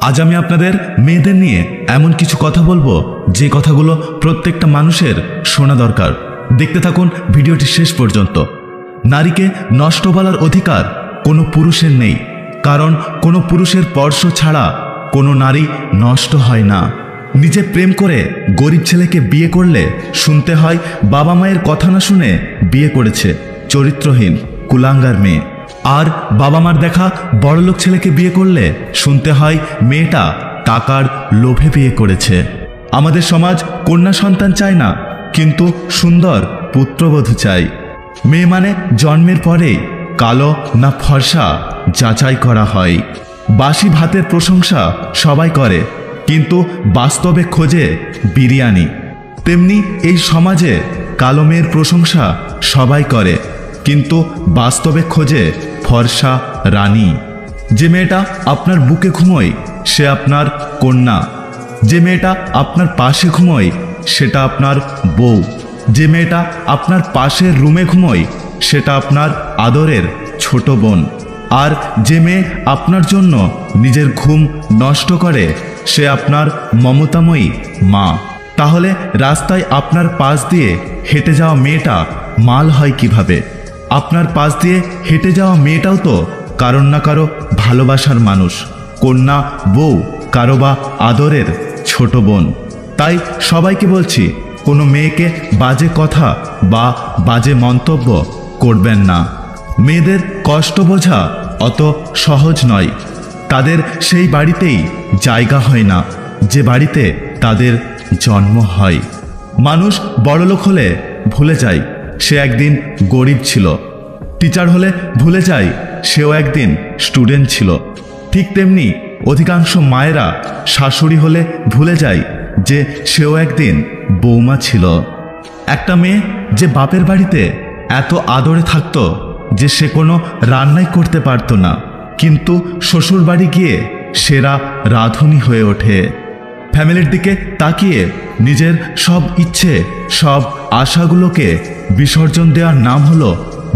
আজ আমি আপনাদের মেয়েদের নিয়ে এমন কিছু কথা বলবো যে কথাগুলো প্রত্যেকটা মানুষের শোনা দরকার। দেখতে থাকুন ভিডিওটি শেষ পর্যন্ত। নারীকে নষ্ট বলার অধিকার কোনো পুরুষের নেই, কারণ কোনো পুরুষের স্পর্শ ছাড়া কোনো নারী নষ্ট হয় না। নিজে প্রেম করে গরিব ছেলেকে বিয়ে করলে শুনতে হয় বাবা মায়ের কথা না শুনে বিয়ে করেছে চরিত্রহীন কুলাঙ্গার মেয়ে। আর বাবা মার দেখা বড়লোক ছেলেকে বিয়ে করলে শুনতে হয় মেয়েটা টাকার লোভে বিয়ে করেছে। আমাদের সমাজ কন্যা সন্তান চায় না, কিন্তু সুন্দর পুত্রবধূ চাই। মেয়ে মানে জন্মের পরেই কালো না ফর্সা যাচাই করা হয়। বাসি ভাতের প্রশংসা সবাই করে, কিন্তু বাস্তবে খোঁজে বিরিয়ানি। তেমনি এই সমাজে কালো মেয়ের প্রশংসা সবাই করে, কিন্তু বাস্তবে খোঁজে ফর্সা রানী। যে মেয়েটা আপনার বুকে ঘুমোয় সে আপনার কন্যা, যে মেয়েটা আপনার পাশে ঘুমোয় সেটা আপনার বউ, যে মেয়েটা আপনার পাশের রুমে ঘুমোয় সেটা আপনার আদরের ছোট বোন, আর যে মেয়ে আপনার জন্য নিজের ঘুম নষ্ট করে সে আপনার মমতাময়ী মা। তাহলে রাস্তায় আপনার পাশ দিয়ে হেঁটে যাওয়া মেয়েটা মাল হয় কিভাবে? আপনার পাশ দিয়ে হেঁটে যাওয়া মেয়েটাও তো কারোর না কারো ভালোবাসার মানুষ, কন্যা, বউ, কারো বা আদরের ছোট বোন। তাই সবাইকে বলছি, কোনো মেয়েকে বাজে কথা বা বাজে মন্তব্য করবেন না। মেয়েদের কষ্ট বোঝা অত সহজ নয়। তাদের সেই বাড়িতেই জায়গা হয় না যে বাড়িতে তাদের জন্ম হয়। মানুষ বড়লোক হলে ভুলে যায় সে একদিন গরিব ছিল, টিচার হলে ভুলে যায় সেও একদিন স্টুডেন্ট ছিল। ঠিক তেমনি অধিকাংশ মায়েরা শাশুড়ি হলে ভুলে যায় যে সেও একদিন বৌমা ছিল। একটা মেয়ে যে বাপের বাড়িতে এত আদরে থাকতো যে সে কোনো রান্নাই করতে পারতো না, কিন্তু শ্বশুর বাড়ি গিয়ে সেরা রাঁধুনি হয়ে ওঠে। ফ্যামিলির দিকে তাকিয়ে নিজের সব ইচ্ছে, সব আশাগুলোকে বিসর্জন দেওয়ার নাম হলো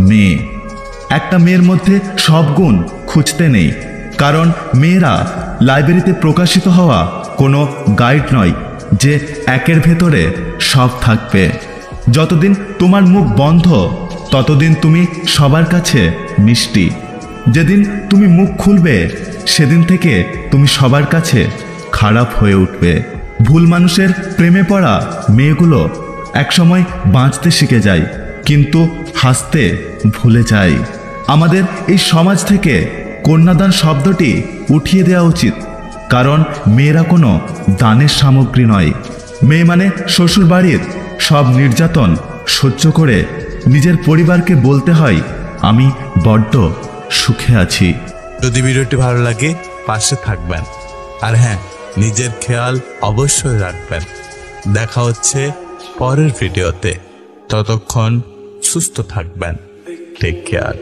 মেয়ে। একটা মেয়ের মধ্যে সব গুণ খুঁজতে নেই, কারণ মেয়েরা লাইব্রেরিতে প্রকাশিত হওয়া কোনো গাইড নয় যে একের ভেতরে সব থাকবে। যতদিন তোমার মুখ বন্ধ ততদিন তুমি সবার কাছে মিষ্টি। যেদিন তুমি মুখ খুলবে সেদিন থেকে তুমি সবার কাছে খারাপ হয়ে উঠবে। ভুল মানুষের প্রেমে পড়া মেয়েগুলো একসময় বাঁচতে শিখে যায়, কিন্তু হাসতে ভুলে যায়। আমাদের এই সমাজ থেকে কন্যাদান শব্দটি উঠিয়ে দেওয়া উচিত, কারণ মেয়েরা কোনো দানের সামগ্রী নয়। মেয়ে মানে শ্বশুর বাড়ির সব নির্যাতন সহ্য করে নিজের পরিবারকে বলতে হয় আমি বড্ড সুখে আছি। যদি ভিডিওটি ভালো লাগে পাশে থাকবেন, আর হ্যাঁ, নিজের খেয়াল অবশ্যই রাখবেন। দেখা হচ্ছে পরের ভিডিওতে, ততক্ষণ সুস্থ থাকবেন। Take care.